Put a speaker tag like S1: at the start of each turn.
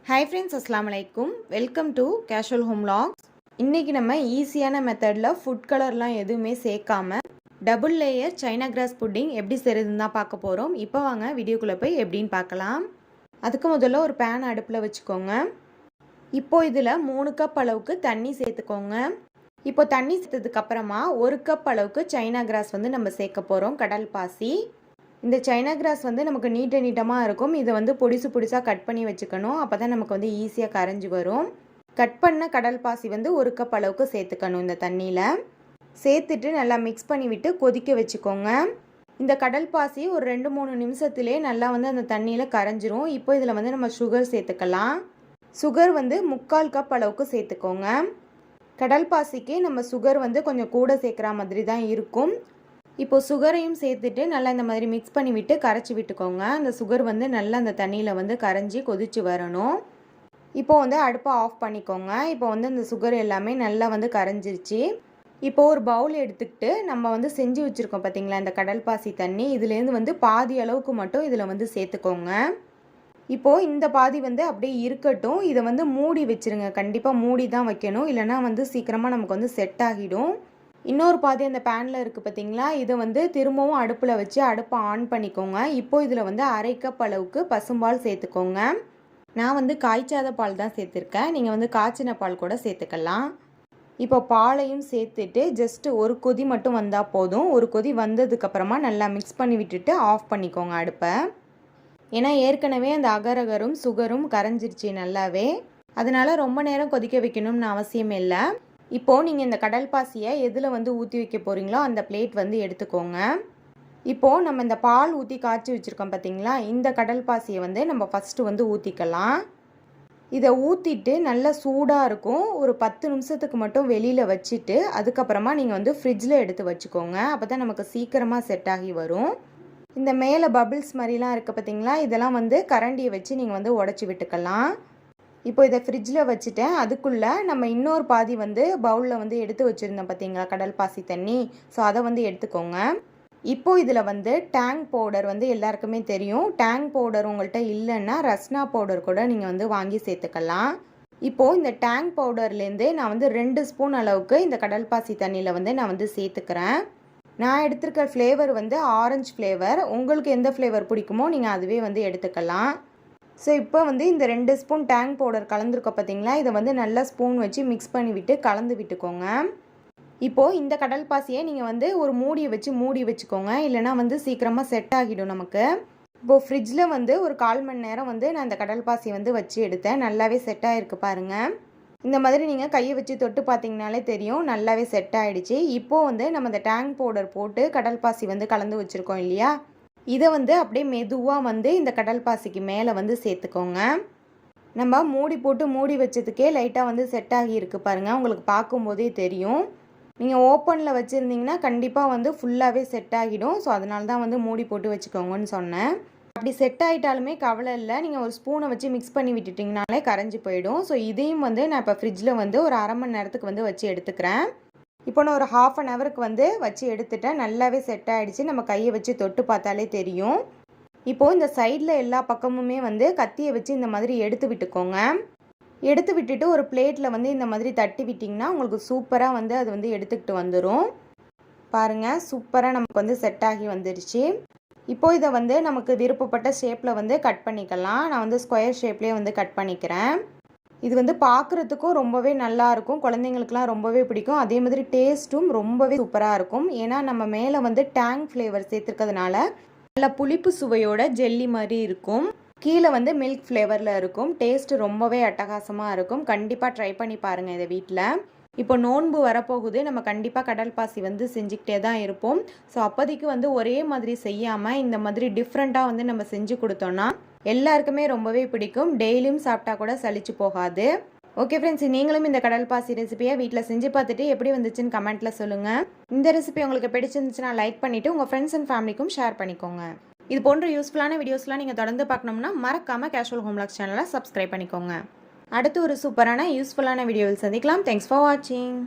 S1: Hi friends, அஸ்ஸலாமு அலைக்கும். Welcome to casual home vlogs. இன்றைக்கி நம்ம ஈஸியான மெத்தடில் ஃபுட் கலர்லாம் எதுவுமே சேர்க்காம double layer China cross pudding எப்படி செய்கிறதுன்னு தான் பார்க்க போகிறோம். இப்போ வாங்க வீடியோக்குள்ளே போய் எப்படின்னு பார்க்கலாம். அதுக்கு முதல்ல ஒரு பேன் அடுப்பில் வச்சுக்கோங்க. இப்போது இதில் 3 கப் அளவுக்கு தண்ணி சேர்த்துக்கோங்க. இப்போ தண்ணி சேர்த்ததுக்கப்புறமா 1 கப் அளவுக்கு சைனா கிராஸ் நம்ம சேர்க்க போகிறோம், கடல் பாசி. இந்த சைனா கிராஸ் நமக்கு நீட்டமாக இருக்கும். இதை பொடிசாக கட் பண்ணி வச்சுக்கணும். அப்போ தான் நமக்கு ஈஸியாக கரைஞ்சி வரும். கட் பண்ண கடல் பாசி 1 கப் அளவுக்கு சேர்த்துக்கணும். இந்த தண்ணியில் சேர்த்துட்டு நல்லா மிக்ஸ் பண்ணி விட்டு கொதிக்க வச்சுக்கோங்க. இந்த கடல் பாசி ஒரு 2-3 நிமிஷத்துலேயே நல்லா அந்த தண்ணியில் கரைஞ்சிரும். இப்போ இதில் நம்ம சுகர் சேர்த்துக்கலாம். சுகர் 3/4 கப் அளவுக்கு சேர்த்துக்கோங்க. கடல் பாசிக்கு நம்ம சுகர் கொஞ்சம் கூட சேர்க்குற மாதிரி தான் இருக்கும். இப்போ சுகரையும் சேர்த்துட்டு நல்லா இந்த மாதிரி மிக்ஸ் பண்ணி விட்டு கரைச்சி விட்டுக்கோங்க. அந்த சுகர் நல்லா அந்த தண்ணியில் கரைஞ்சி கொதிச்சு வரணும். இப்போ அடுப்பை ஆஃப் பண்ணிக்கோங்க. இப்போ இந்த சுகர் எல்லாமே நல்லா கரைஞ்சிருச்சு. இப்போ ஒரு பவுல் எடுத்துக்கிட்டு நம்ம செஞ்சு வச்சுருக்கோம் பார்த்தீங்களா, இந்த கடல் பாசி தண்ணி, இதுலேருந்து பாதி அளவுக்கு மட்டும் இதில் சேர்த்துக்கோங்க. இப்போது இந்த பாதி அப்படியே இருக்கட்டும். இதை மூடி வச்சுருங்க. கண்டிப்பாக மூடி தான் வைக்கணும், இல்லைனா சீக்கிரமாக நமக்கு செட் ஆகிடும். இன்னொரு பாதி அந்த பேனில் இருக்குது பார்த்தீங்களா, இதை திரும்பவும் அடுப்பில் வச்சு அடுப்பை ஆன் பண்ணிக்கோங்க. இப்போ இதில் 1/2 கப் அளவுக்கு பசும்பால் சேர்த்துக்கோங்க. நான் காய்ச்சாத பால் தான் சேர்த்துருக்கேன். நீங்கள் காய்ச்சின பால் கூட சேர்த்துக்கலாம். இப்போ பாலையும் சேர்த்துட்டு ஜஸ்ட் ஒரு கொதி மட்டும் வந்தால் போதும். ஒரு கொதி வந்ததுக்கப்புறமா நல்லா மிக்ஸ் பண்ணி விட்டுட்டு ஆஃப் பண்ணிக்கோங்க அடுப்பை. ஏன்னா ஏற்கனவே அந்த அகரகரும் சுகரும் கரைஞ்சிருச்சு நல்லாவே. அதனால் ரொம்ப நேரம் கொதிக்க வைக்கணும்னு அவசியம் இல்லை. இப்போது நீங்கள் இந்த கடல் பாசியை எதில் ஊற்றி வைக்க போகிறீங்களோ அந்த பிளேட் எடுத்துக்கோங்க. இப்போது நம்ம இந்த பால் ஊற்றி காய்ச்சி வச்சுருக்கோம் பார்த்தீங்களா, இந்த கடல் பாசியை நம்ம ஃபஸ்ட்டு ஊற்றிக்கலாம். இதை ஊற்றிட்டு நல்லா சூடாக இருக்கும். ஒரு 10 நிமிஷத்துக்கு மட்டும் வெளியில் வச்சுட்டு அதுக்கப்புறமா நீங்கள் ஃப்ரிட்ஜில் எடுத்து வச்சுக்கோங்க. அப்போ தான் நமக்கு சீக்கிரமாக செட் ஆகி வரும். இந்த மேலே பபிள்ஸ் மாதிரிலாம் இருக்குது பார்த்தீங்களா, இதெல்லாம் கரண்டியை வச்சு நீங்கள் உடச்சி விட்டுக்கலாம். இப்போ இதை ஃப்ரிட்ஜில் வச்சுட்டேன். அதுக்குள்ளே நம்ம இன்னொரு பாதி பவுலில் எடுத்து வச்சுருந்தோம் பார்த்தீங்களா கடல் பாசி தண்ணி, ஸோ அதை எடுத்துக்கோங்க. இப்போது இதில் டேங் பவுடர் எல்லாருக்குமே தெரியும். டேங் பவுடர் உங்கள்கிட்ட இல்லைன்னா ரஸ்னா பவுடர் கூட நீங்கள் வாங்கி சேர்த்துக்கலாம். இப்போது இந்த டேங் பவுடர்லேருந்து நான் 2 ஸ்பூன் அளவுக்கு இந்த கடல் பாசி தண்ணியில் நான் சேர்த்துக்கிறேன். நான் எடுத்துருக்க ஃப்ளேவர் ஆரஞ்சு ஃப்ளேவர். உங்களுக்கு எந்த ஃப்ளேவர் பிடிக்குமோ நீங்கள் அதுவே எடுத்துக்கலாம். ஸோ இப்போ இந்த 2 ஸ்பூன் டேங் பவுடர் கலந்துருக்க பார்த்தீங்களா, இதை நல்லா ஸ்பூன் வச்சு மிக்ஸ் பண்ணி விட்டு கலந்து விட்டுக்கோங்க. இப்போது இந்த கடல் பாசியை நீங்கள் ஒரு மூடியை வச்சு மூடி வச்சுக்கோங்க, இல்லைனா சீக்கிரமாக செட் ஆகிடும் நமக்கு. இப்போது ஃப்ரிட்ஜில் ஒரு 1/4 மணி நேரம் நான் இந்த கடல் பாசி வச்சு எடுத்தேன். நல்லாவே செட் ஆகிருக்கு பாருங்கள். இந்த மாதிரி நீங்கள் கையை வச்சு தொட்டு பார்த்தீங்கனாலே தெரியும், நல்லாவே செட் ஆகிடுச்சு. இப்போது நம்ம இந்த டேங் பவுடர் போட்டு கடல் பாசி கலந்து வச்சுருக்கோம் இல்லையா, இதை அப்படியே மெதுவாக இந்த கடல் பாசிக்கு மேலே சேர்த்துக்கோங்க. நம்ம மூடி போட்டு மூடி வச்சதுக்கே லைட்டாக செட் ஆகியிருக்கு பாருங்கள், உங்களுக்கு பார்க்கும்போதே தெரியும். நீங்கள் ஓப்பனில் வச்சுருந்தீங்கன்னா கண்டிப்பாக ஃபுல்லாகவே செட் ஆகிடும். ஸோ அதனால தான் மூடி போட்டு வச்சுக்கோங்கன்னு சொன்னேன். அப்படி செட் ஆகிட்டாலுமே கவலை இல்லை, நீங்கள் ஒரு ஸ்பூனை வச்சு மிக்ஸ் பண்ணி விட்டுட்டிங்கனாலே கரைஞ்சி போயிடும். ஸோ இதையும் நான் இப்போ ஃப்ரிட்ஜில் ஒரு 1/2 மணி நேரத்துக்கு வச்சு எடுத்துக்கிறேன். இப்போ நான் ஒரு 1/2 ஹவருக்கு வச்சு எடுத்துட்டேன். நல்லாவே செட் ஆகிடுச்சு. நம்ம கையை வச்சு தொட்டு பார்த்தாலே தெரியும். இப்போது இந்த சைடில் எல்லா பக்கமுமே கத்தியை வச்சு இந்த மாதிரி எடுத்து விட்டுக்கோங்க. எடுத்து விட்டுட்டு ஒரு பிளேட்டில் இந்த மாதிரி தட்டி விட்டிங்கன்னா உங்களுக்கு சூப்பராக அது எடுத்துக்கிட்டு வந்துடும். பாருங்கள், சூப்பராக நமக்கு செட் ஆகி வந்துருச்சு. இப்போது இதை நமக்கு விருப்பப்பட்ட ஷேப்பில் கட் பண்ணிக்கலாம். நான் ஸ்கொயர் ஷேப்லேயே கட் பண்ணிக்கிறேன். இது பார்க்குறதுக்கும் ரொம்பவே நல்லாயிருக்கும். குழந்தைங்களுக்குலாம் ரொம்பவே பிடிக்கும். அதே மாதிரி டேஸ்ட்டும் ரொம்பவே சூப்பராக இருக்கும். ஏன்னா நம்ம மேலே டேங் ஃப்ளேவர் சேர்த்துருக்கிறதுனால நல்ல புளிப்பு சுவையோட ஜெல்லி மாதிரி இருக்கும். கீழே மில்க் ஃப்ளேவரில் இருக்கும். டேஸ்ட்டு ரொம்பவே அட்டகாசமாக இருக்கும். கண்டிப்பாக ட்ரை பண்ணி பாருங்கள் இதை வீட்டில். இப்போ நோன்பு வரப்போகுது. நம்ம கண்டிப்பாக கடல் பாசி செஞ்சுக்கிட்டே தான் இருப்போம். ஸோ அப்போதைக்கு ஒரே மாதிரி செய்யாமல் இந்த மாதிரி டிஃப்ரெண்ட்டாக நம்ம செஞ்சு கொடுத்தோன்னா எல்லாருக்குமே ரொம்பவே பிடிக்கும். டெய்லியும் சாப்பிட்டா கூட சலிச்சு போகாது. ஓகே ஃப்ரெண்ட்ஸ், நீங்களும் இந்த கடல் பாசி ரெசிபியை வீட்டில் செஞ்சு பார்த்துட்டு எப்படி வந்துச்சுன்னு கமெண்ட்டில் சொல்லுங்கள். இந்த ரெசிபி உங்களுக்கு பிடிச்சிருந்துச்சுன்னா லைக் பண்ணிவிட்டு உங்கள் ஃப்ரெண்ட்ஸ் அண்ட் ஃபேமிலிக்கும் ஷேர் பண்ணிக்கோங்க. இது போன்ற யூஸ்ஃபுல்லான வீடியோஸ்லாம் நீங்கள் தொடர்ந்து பார்க்கணும்னா மறக்காமல் கேஷுவல் ஹோம் வ்ளாக்ஸ் சேனலை சப்ஸ்கிரைப் பண்ணிக்கோங்க. அடுத்து ஒரு சூப்பரான யூஸ்ஃபுல்லான வீடியோவில் சந்திக்கலாம். தேங்க்ஸ் ஃபார் வாட்சிங்.